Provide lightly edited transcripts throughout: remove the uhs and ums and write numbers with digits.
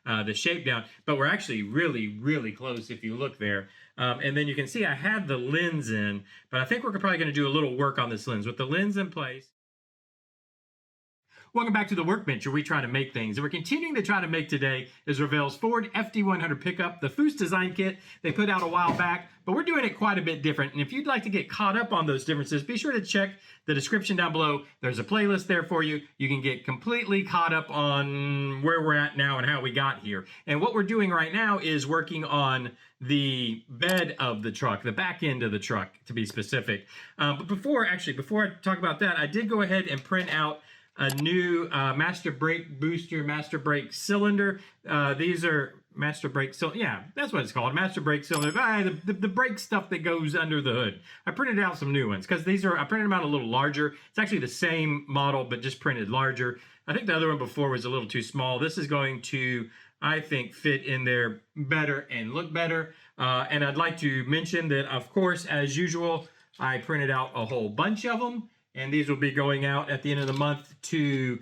the shape down, but we're actually really, really close if you look there. And then you can see I had the lens in, but I think we're probably going to do a little work on this lens. With the lens in place, welcome back to the workbench where we try to make things. And we're continuing to try to make today is Revell's Ford FD-100 pickup, the Foose design kit they put out a while back, but we're doing it quite a bit different. And if you'd like to get caught up on those differences, be sure to check the description down below. There's a playlist there for you. You can get completely caught up on where we're at now and how we got here. And what we're doing right now is working on the bed of the truck, the back end of the truck to be specific. But before I talk about that, I did go ahead and print out a new master brake booster, master brake cylinder. These are master brake cylinder. Yeah, that's what it's called, master brake cylinder. The brake stuff that goes under the hood. I printed out some new ones because I printed them out a little larger. It's actually the same model, but just printed larger. I think the other one before was a little too small. This is going to, I think, fit in there better and look better. And I'd like to mention that, of course, as usual, I printed out a whole bunch of them. And these will be going out at the end of the month to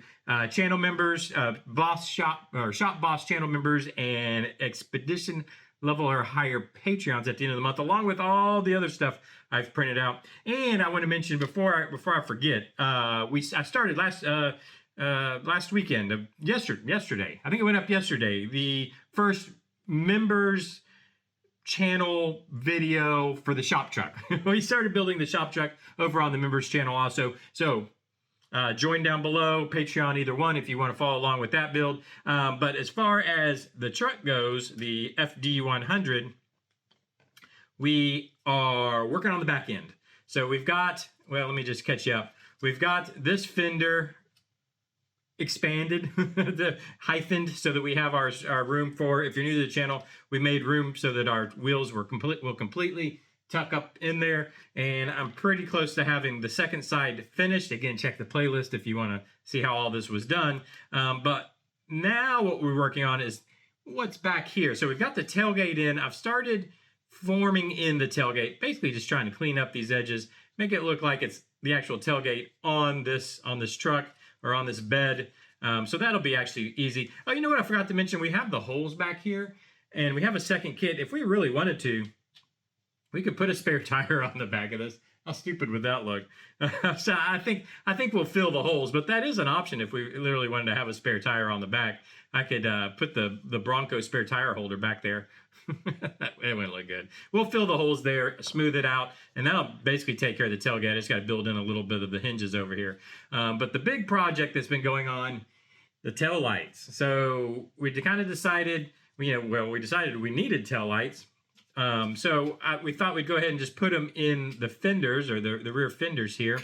channel members, shop boss channel members, and expedition level or higher Patreons at the end of the month, along with all the other stuff I've printed out. And I want to mention before I forget, I started last weekend, yesterday. I think it went up yesterday. The first members channel video for the shop truck. We started building the shop truck over on the members channel also. So join down below, Patreon, either one, if you want to follow along with that build. But as far as the truck goes, the FD-100, we are working on the back end. So we've got, well, let me just catch you up. We've got this fender expanded, the hyphened, so that we have our room for, if you're new to the channel, we made room so that our wheels will completely tuck up in there. And I'm pretty close to having the second side finished. Again, check the playlist if you want to see how all this was done. But now what we're working on is what's back here. So we've got the tailgate in. I've started forming in the tailgate, basically just trying to clean up these edges, make it look like it's the actual tailgate on this truck or on this bed. So that'll be actually easy. Oh, you know what I forgot to mention? We have the holes back here, and we have a second kit. If we really wanted to, we could put a spare tire on the back of this. How stupid would that look? So I think we'll fill the holes, but that is an option if we literally wanted to have a spare tire on the back. I could put the Bronco spare tire holder back there. It wouldn't look good. We'll fill the holes there, smooth it out, and that'll basically take care of the tailgate. I just got to build in a little bit of the hinges over here. But the big project that's been going on, the tail lights. So we kind of decided, we decided we needed tail lights. So we thought we'd go ahead and just put them in the fenders, or the rear fenders here.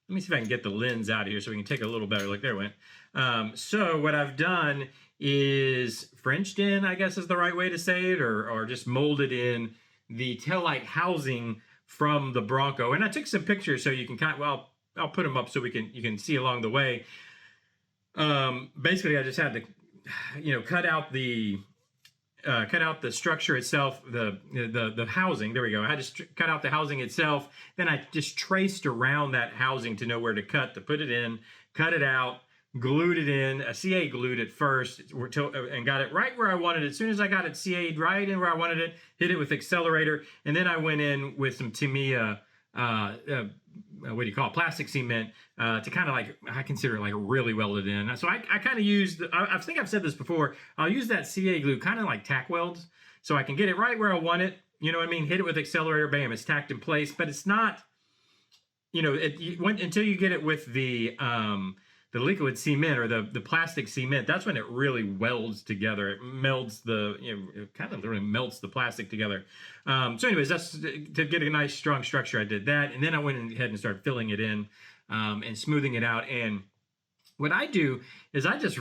Let me see if I can get the lens out of here so we can take a little better look. There it went. So what I've done is Frenched in, I guess is the right way to say it, or just molded in the taillight housing from the Bronco. And I took some pictures so you can I'll put them up so you can see along the way. Basically, I just had to, cut out the structure itself, the housing. There we go. I had to cut out the housing itself. Then I just traced around that housing to know where to cut, to put it in, cut it out, glued it in. A CA glued it first and got it right where I wanted it. As soon as I got it CA'd right in where I wanted it, hit it with accelerator, and then I went in with some Tamiya, plastic cement to kind of I consider it like really welded in. So I kind of used, I think I've said this before, I'll use that CA glue kind of like tack welds, so I can get it right where I want it. You know what I mean? Hit it with accelerator, bam, it's tacked in place, but it's not, until you get it with the liquid cement or the plastic cement, that's when it really welds together. It melds it kind of really melts the plastic together. So anyways, that's to get a nice strong structure. I did that, and then I went ahead and started filling it in and smoothing it out. And what I do is I just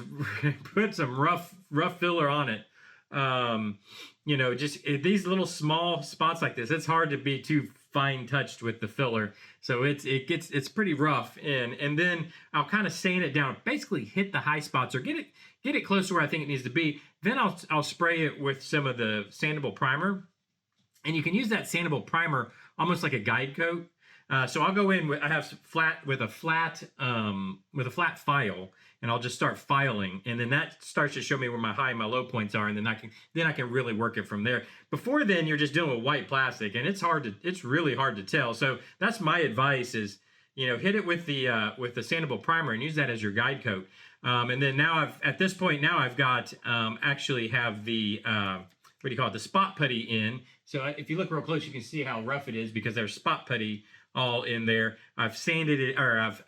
put some rough filler on it. Just these little small spots like this, it's hard to be too fine touched with the filler, so it's pretty rough, and then I'll kind of sand it down, basically hit the high spots or get it close to where I think it needs to be. Then I'll spray it with some of the sandable primer, and you can use that sandable primer almost like a guide coat. So I'll go in with, I have a flat file, and I'll just start filing, and then that starts to show me where my high and my low points are, and then I can really work it from there. Before then, you're just dealing with white plastic, and it's really hard to tell. So that's my advice is, hit it with the sandable primer and use that as your guide coat. And then now at this point now I've got actually have the what do you call it, the spot putty in. So if you look real close, you can see how rough it is because there's spot putty all in there. I've sanded it, or I've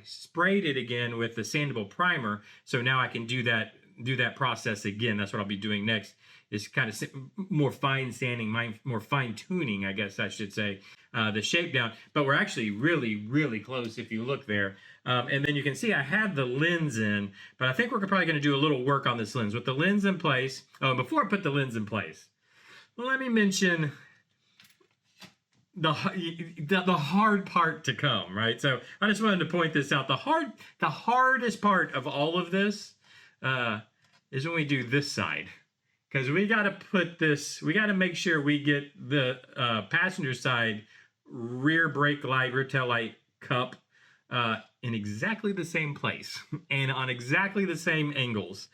sprayed it again with the sandable primer. So now I can do that process again. That's what I'll be doing next, is kind of more fine sanding, more fine tuning, I guess I should say, the shape down. But we're actually really, really close if you look there. And then you can see I had the lens in, but I think we're probably going to do a little work on this lens. With the lens in place, before I put the lens in place, let me mention the hard part to come, right? So I just wanted to point this out. The hardest part of all of this is when we do this side. Because we got to make sure we get the passenger side rear brake light, rear tail light cup in exactly the same place and on exactly the same angles.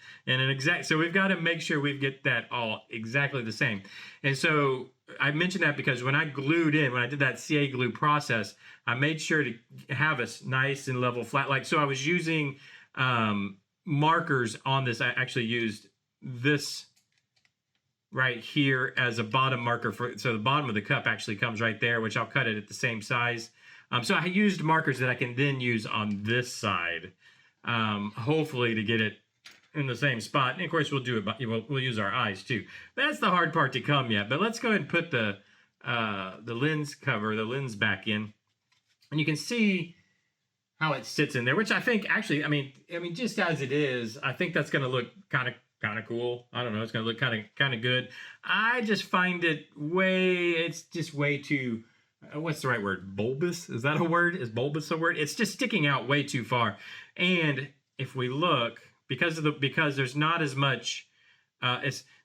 So we've got to make sure we get that all exactly the same. And so I mentioned that because when I did that CA glue process, I made sure to have a nice and level flat. So I was using markers on this. I actually used this right here as a bottom marker so the bottom of the cup actually comes right there, which I'll cut it at the same size. So I used markers that I can then use on this side, hopefully to get it in the same spot. And of course we'll do it, we'll use our eyes too. That's the hard part to come yet, but let's go ahead and put the lens back in, and you can see how it sits in there, which I think actually, I mean, just as it is, I think that's going to look kind of cool. I don't know. It's going to look kind of good. I just find it's just way too, what's the right word? Bulbous? Is that a word? Is bulbous a word? It's just sticking out way too far. And if we look, because there's not as much,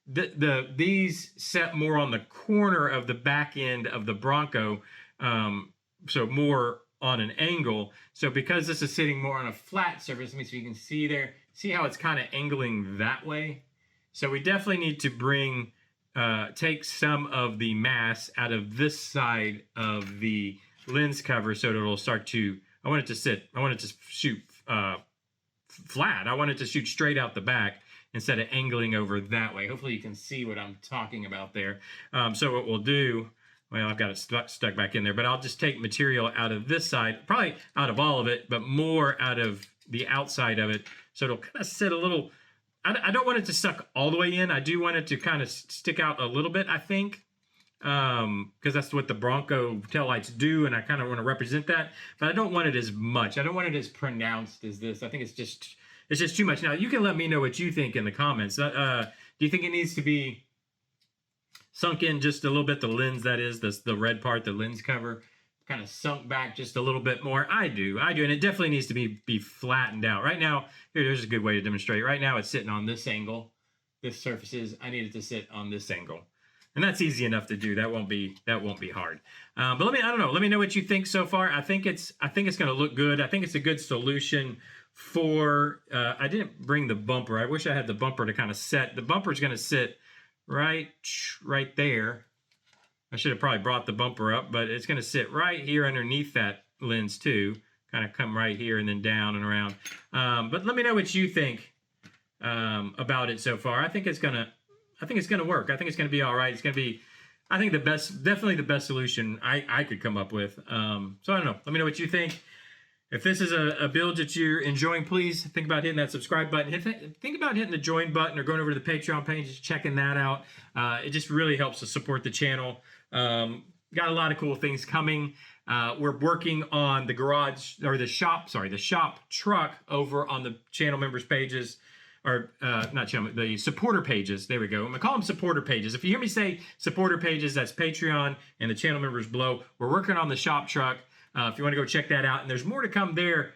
these set more on the corner of the back end of the Bronco, so more on an angle. So because this is sitting more on a flat surface, let me see if you can see there. See how it's kind of angling that way? So we definitely need to take some of the mass out of this side of the lens cover so that it'll start to, I want it to shoot flat. I want it to shoot straight out the back instead of angling over that way. Hopefully you can see what I'm talking about there. So what we'll do, well, I've got it stuck back in there, but I'll just take material out of this side, probably out of all of it, but more out of the outside of it. So it'll kind of sit a little, I don't want it to suck all the way in. I do want it to kind of stick out a little bit, I think, because that's what the Bronco taillights do, and I kind of want to represent that, but I don't want it as much. I don't want it as pronounced as this. I think it's just too much. Now, you can let me know what you think in the comments. Do you think it needs to be sunk in just a little bit, the lens, that is, the red part, the lens cover, kind of sunk back just a little bit more? I do, and it definitely needs to be flattened out. Right now, here's a good way to demonstrate. Right now, it's sitting on this angle. This surface I need it to sit on this angle, and that's easy enough to do. That won't be hard. But I don't know. Let me know what you think so far. I think it's going to look good. I think it's a good solution for. I didn't bring the bumper. I wish I had the bumper to kind of set. The bumper's going to sit right there. I should have probably brought the bumper up, but it's going to sit right here underneath that lens too. Kind of come right here and then down and around. But let me know what you think about it so far. I think it's going to work. I think it's going to be all right. It's going to be, I think, definitely the best solution I could come up with. So I don't know. Let me know what you think. If this is a build that you're enjoying, please think about hitting that subscribe button. Think about hitting the join button or going over to the Patreon page, just checking that out. It just really helps to support the channel. Got a lot of cool things coming. We're working on the shop truck over on the channel members pages, or not channel, the supporter pages. There we go. I'm gonna call them supporter pages. If you hear me say supporter pages, that's Patreon and the channel members below. We're working on the shop truck. If you want to go check that out, and there's more to come there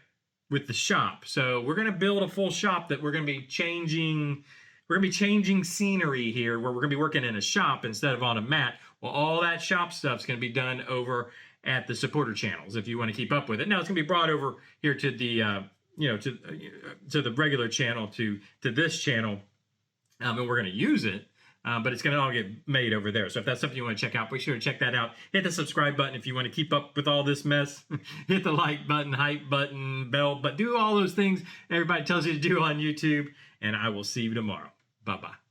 with the shop. So we're going to build a full shop that we're going to be changing. We're going to be changing scenery here, where we're going to be working in a shop instead of on a mat. Well, all that shop stuff's going to be done over at the supporter channels if you want to keep up with it. Now it's going to be brought over here to the to the regular channel, to this channel, and we're going to use it. But it's going to all get made over there. So if that's something you want to check out, be sure to check that out. Hit the subscribe button if you want to keep up with all this mess. Hit the like button, hype button, bell, but do all those things everybody tells you to do on YouTube. And I will see you tomorrow. Bye-bye.